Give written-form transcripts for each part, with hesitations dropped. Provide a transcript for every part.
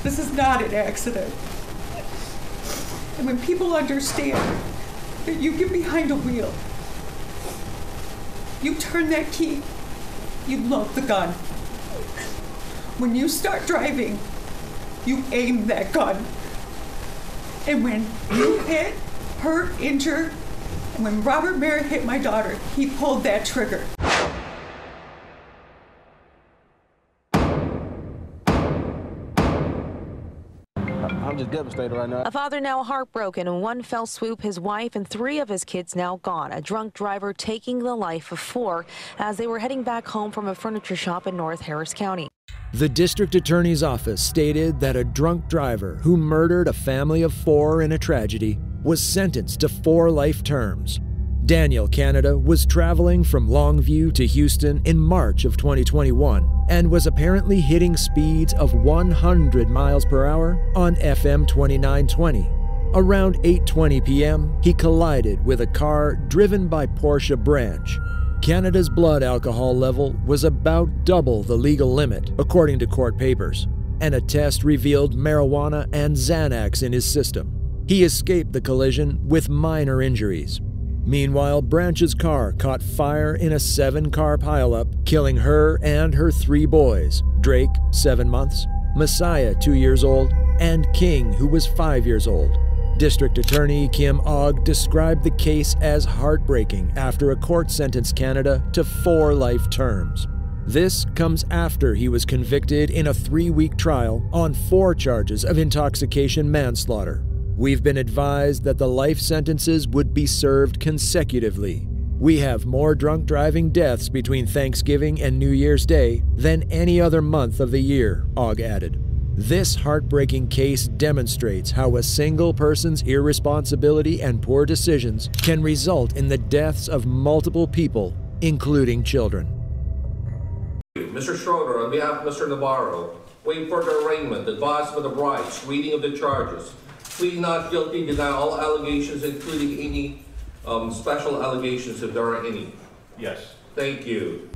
This is not an accident. And when people understand that you get behind a wheel, you turn that key, you load the gun. When you start driving, you aim that gun. And when you hit, hurt, injure, and when Robert Merritt hit my daughter, he pulled that trigger. I'm just devastated right now. A father now heartbroken. In one fell swoop, his wife and 3 of his kids now gone. A drunk driver taking the life of 4 as they were heading back home from a furniture shop in North Harris County. The district attorney's office stated that a drunk driver who murdered a family of 4 in a tragedy was sentenced to 4 life terms. Daniel Canada was traveling from Longview to Houston in March of 2021 and was apparently hitting speeds of 100 miles per hour on FM 2920. Around 8:20 p.m., he collided with a car driven by Porsha Branch. Canada's blood alcohol level was about double the legal limit, according to court papers, and a test revealed marijuana and Xanax in his system. He escaped the collision with minor injuries. Meanwhile, Branch's car caught fire in a 7-car pileup, killing her and her 3 boys, Drake, 7 months, Messiah, 2 years old, and King, who was 5 years old. District Attorney Kim Ogg described the case as heartbreaking after a court sentenced Canada to 4 life terms. This comes after he was convicted in a 3-week trial on 4 charges of intoxication manslaughter. We've been advised that the life sentences would be served consecutively. We have more drunk driving deaths between Thanksgiving and New Year's Day than any other month of the year, Ogg added. This heartbreaking case demonstrates how a single person's irresponsibility and poor decisions can result in the deaths of multiple people, including children. Mr. Schroeder, on behalf of Mr. Navarro, wait for the arraignment, advisement of rights, reading of the charges. Plead not guilty, deny all allegations, including any special allegations, if there are any. Yes. Thank you.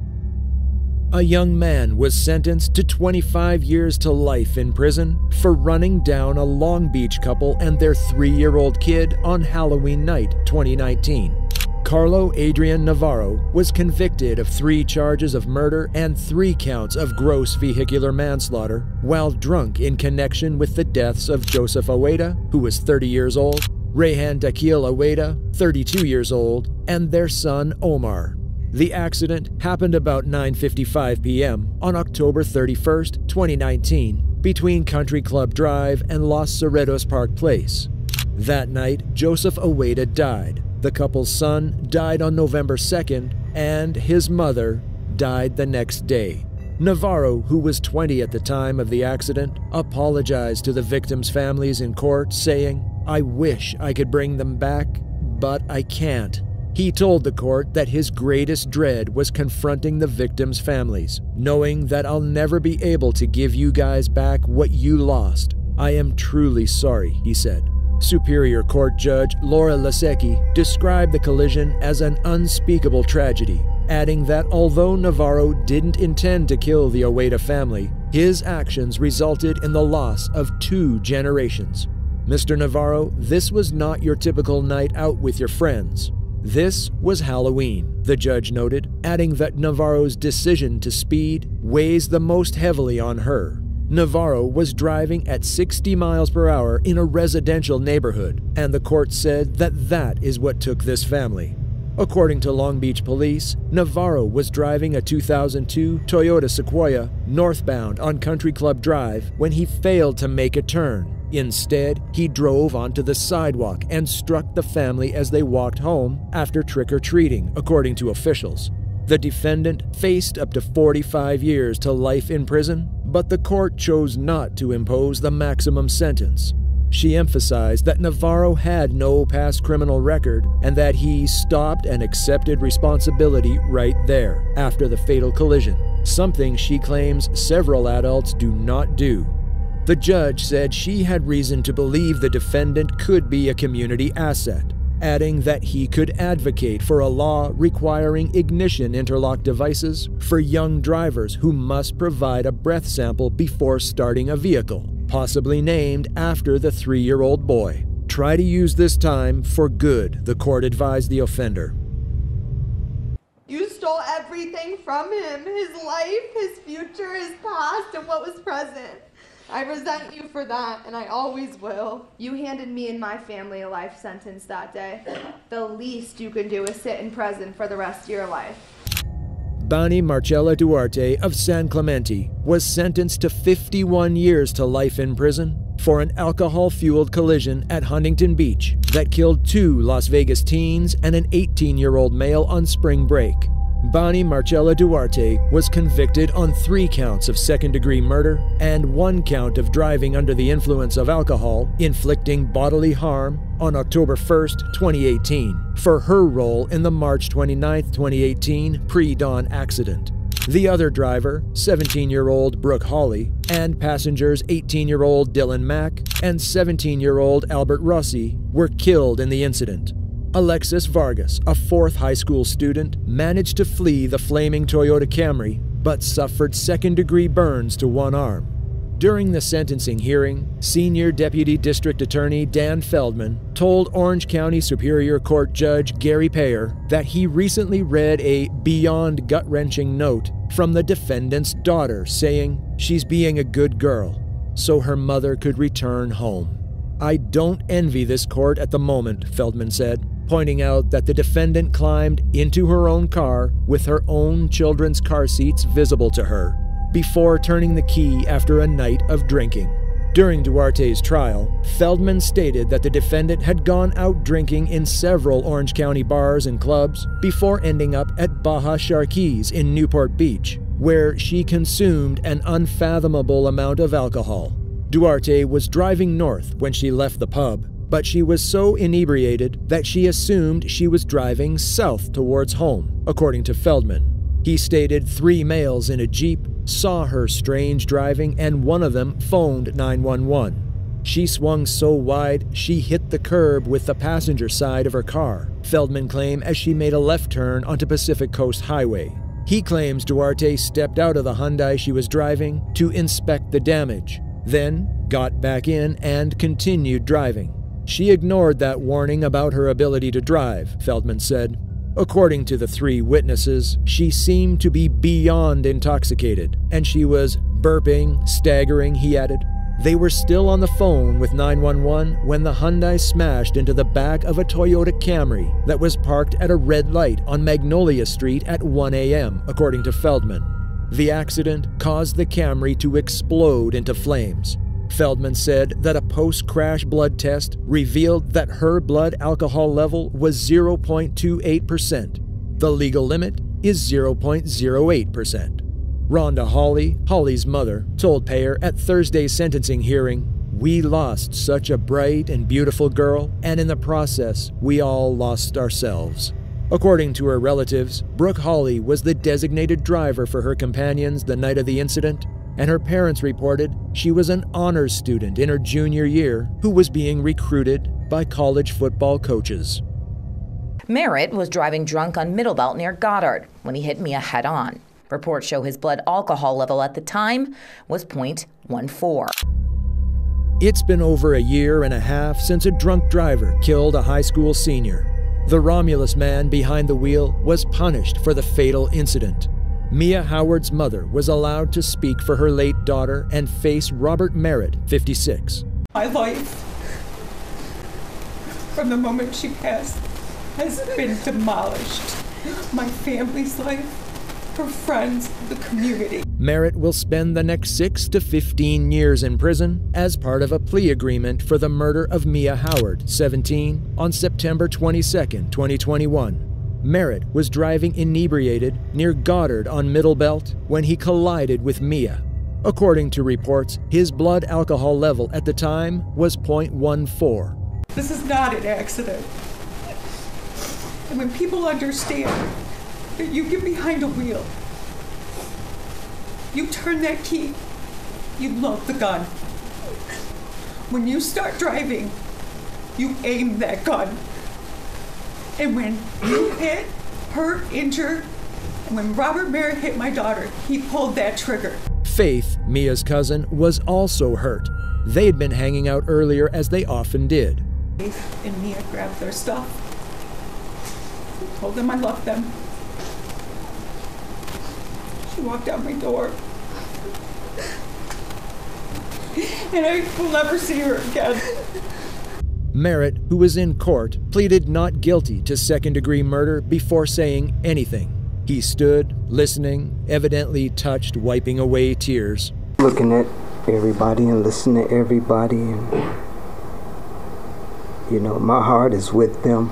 A young man was sentenced to 25 years to life in prison for running down a Long Beach couple and their 3-year-old kid on Halloween night 2019. Carlo Andrian Navarro was convicted of 3 charges of murder and 3 counts of gross vehicular manslaughter while drunk in connection with the deaths of Joseph Aweda, who was 30 years old, Rayhan Dakil Aweda, 32 years old, and their son Omar. The accident happened about 9:55 p.m. on October 31st, 2019, between Country Club Drive and Los Cerritos Park Place. That night, Joseph Aweda died. The couple's son died on November 2nd, and his mother died the next day. Navarro, who was 20 at the time of the accident, apologized to the victims' families in court, saying, "I wish I could bring them back, but I can't." He told the court that his greatest dread was confronting the victims' families, knowing that I'll never be able to give you guys back what you lost. I am truly sorry, he said. Superior Court Judge Laura Lasecki described the collision as an unspeakable tragedy, adding that although Navarro didn't intend to kill the Aweda family, his actions resulted in the loss of 2 generations. Mr. Navarro, this was not your typical night out with your friends. This was Halloween, the judge noted, adding that Navarro's decision to speed weighs the most heavily on her. Navarro was driving at 60 miles per hour in a residential neighborhood, and the court said that that is what took this family. According to Long Beach police, Navarro was driving a 2002 Toyota Sequoia northbound on Country Club Drive when he failed to make a turn. Instead, he drove onto the sidewalk and struck the family as they walked home after trick-or-treating, according to officials. The defendant faced up to 45 years to life in prison, but the court chose not to impose the maximum sentence. She emphasized that Navarro had no past criminal record and that he stopped and accepted responsibility right there after the fatal collision, something she claims several adults do not do. The judge said she had reason to believe the defendant could be a community asset, adding that he could advocate for a law requiring ignition interlock devices for young drivers who must provide a breath sample before starting a vehicle. possibly named after the 3-year-old boy. Try to use this time for good, the court advised the offender. You stole everything from him, his life, his future, his past, and what was present. I resent you for that, and I always will. You handed me and my family a life sentence that day. The least you can do is sit in prison for the rest of your life. Bani Marcela Duarte of San Clemente was sentenced to 51 years to life in prison for an alcohol-fueled collision at Huntington Beach that killed 2 Las Vegas teens and an 18-year-old male on spring break. Bani Marcela Duarte was convicted on 3 counts of second-degree murder and 1 count of driving under the influence of alcohol, inflicting bodily harm, on October 1, 2018, for her role in the March 29, 2018 pre-dawn accident. The other driver, 17-year-old Brooke Hawley, and passengers 18-year-old Dylan Mack and 17-year-old Albert Rossi were killed in the incident. Alexis Vargas, a 4th high school student, managed to flee the flaming Toyota Camry, but suffered second-degree burns to one arm. During the sentencing hearing, Senior Deputy District Attorney Dan Feldman told Orange County Superior Court Judge Gary Payer that he recently read a beyond gut-wrenching note from the defendant's daughter saying she's being a good girl, so her mother could return home. "I don't envy this court at the moment," Feldman said, pointing out that the defendant climbed into her own car with her own children's car seats visible to her, before turning the key after a night of drinking. During Duarte's trial, Feldman stated that the defendant had gone out drinking in several Orange County bars and clubs before ending up at Baja Sharkees in Newport Beach, where she consumed an unfathomable amount of alcohol. Duarte was driving north when she left the pub, but she was so inebriated that she assumed she was driving south towards home, according to Feldman. He stated 3 males in a Jeep saw her strange driving and one of them phoned 911. She swung so wide she hit the curb with the passenger side of her car, Feldman claimed as she made a left turn onto Pacific Coast Highway. He claims Duarte stepped out of the Hyundai she was driving to inspect the damage, then got back in and continued driving. She ignored that warning about her ability to drive, Feldman said. According to the 3 witnesses, she seemed to be beyond intoxicated, and she was burping, staggering, he added. They were still on the phone with 911 when the Hyundai smashed into the back of a Toyota Camry that was parked at a red light on Magnolia Street at 1 a.m., according to Feldman. The accident caused the Camry to explode into flames. Feldman said that a post-crash blood test revealed that her blood alcohol level was 0.28%. The legal limit is 0.08%. Rhonda Hawley, Hawley's mother, told Payer at Thursday's sentencing hearing, "We lost such a bright and beautiful girl, and in the process, we all lost ourselves." According to her relatives, Brooke Hawley was the designated driver for her companions the night of the incident, and her parents reported she was an honors student in her junior year who was being recruited by college football coaches. Merritt was driving drunk on Middle Belt near Goddard when he hit Mia head-on. Reports show his blood alcohol level at the time was 0.14. It's been over a year and a half since a drunk driver killed a high school senior. The Romulus man behind the wheel was punished for the fatal incident. Mia Howard's mother was allowed to speak for her late daughter and face Robert Merritt, 56. My life, from the moment she passed, has been demolished. My family's life, her friends, the community. Merritt will spend the next 6 to 15 years in prison as part of a plea agreement for the murder of Mia Howard, 17, on September 22, 2021. Merritt was driving inebriated near Goddard on Middle Belt when he collided with Mia. According to reports, his blood alcohol level at the time was 0.14. This is not an accident. And when people understand that you get behind a wheel, you turn that key, you load the gun. When you start driving, you aim that gun. And when you hit, hurt, injured, and when Robert Merritt hit my daughter, he pulled that trigger. Faith, Mia's cousin, was also hurt. They had been hanging out earlier, as they often did. And Mia grabbed their stuff. Told them I loved them. She walked out my door. And I will never see her again. Merritt, who was in court, pleaded not guilty to second-degree murder before saying anything. He stood, listening, evidently touched, wiping away tears. Looking at everybody and listening to everybody, and you know, my heart is with them,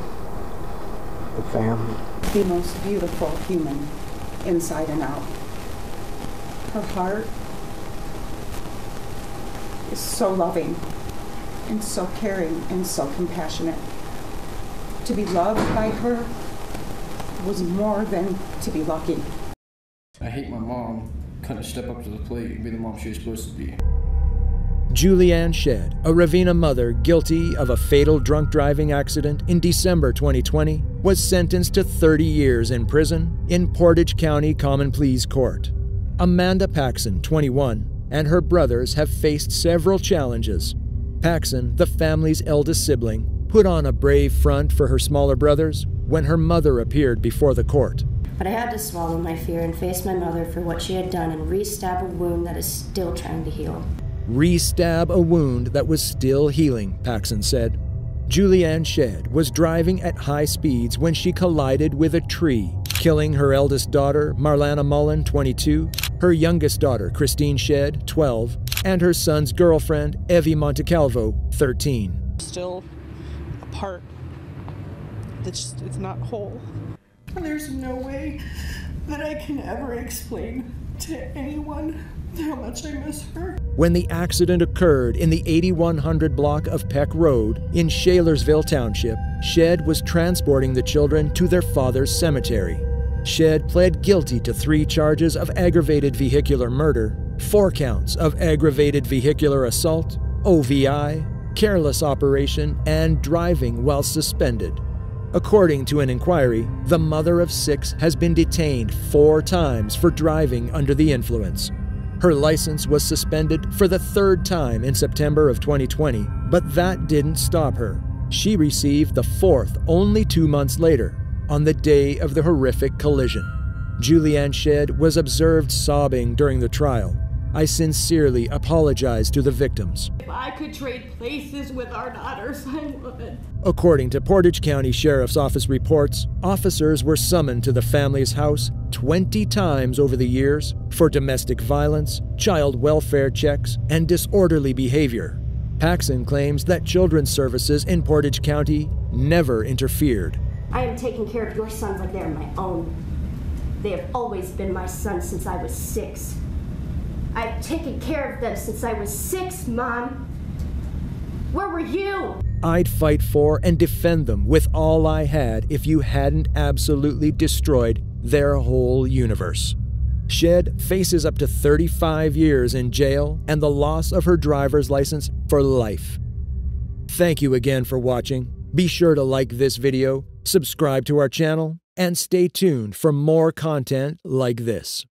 the family. The most beautiful human, inside and out. Her heart is so loving and so caring and so compassionate. To be loved by her was more than to be lucky. I hate my mom couldn't step up to the plate and be the mom she was supposed to be. Julianne Shead, a Ravenna mother guilty of a fatal drunk driving accident in December 2020, was sentenced to 30 years in prison in Portage County Common Pleas Court. Amanda Paxson, 21, and her brothers have faced several challenges. Paxson, the family's eldest sibling, put on a brave front for her smaller brothers when her mother appeared before the court. But I had to swallow my fear and face my mother for what she had done and re-stab a wound that is still trying to heal. Re-stab a wound that was still healing, Paxson said. Julianne Shead was driving at high speeds when she collided with a tree, killing her eldest daughter, Marlana Mullen, 22, her youngest daughter, Christine Shead, 12, and her son's girlfriend, Evie Montecalvo, 13. Still a part that's it's not whole. There's no way that I can ever explain to anyone how much I miss her. When the accident occurred in the 8100 block of Peck Road in Shalersville Township, Shead was transporting the children to their father's cemetery. Shead pled guilty to 3 charges of aggravated vehicular murder, 4 counts of aggravated vehicular assault, OVI, careless operation, and driving while suspended. According to an inquiry, the mother of 6 has been detained 4 times for driving under the influence. Her license was suspended for the 3rd time in September of 2020, but that didn't stop her. She received the 4th only 2 months later, on the day of the horrific collision. Julianne Shead was observed sobbing during the trial. I sincerely apologize to the victims. If I could trade places with our daughters, I would. According to Portage County Sheriff's Office reports, officers were summoned to the family's house 20 times over the years for domestic violence, child welfare checks, and disorderly behavior. Paxson claims that Children's Services in Portage County never interfered. I am taking care of your sons like they're my own. They have always been my sons since I was 6. I've taken care of them since I was 6, Mom. Where were you? I'd fight for and defend them with all I had if you hadn't absolutely destroyed their whole universe. Shead faces up to 35 years in jail and the loss of her driver's license for life. Thank you again for watching. Be sure to like this video, subscribe to our channel, and stay tuned for more content like this.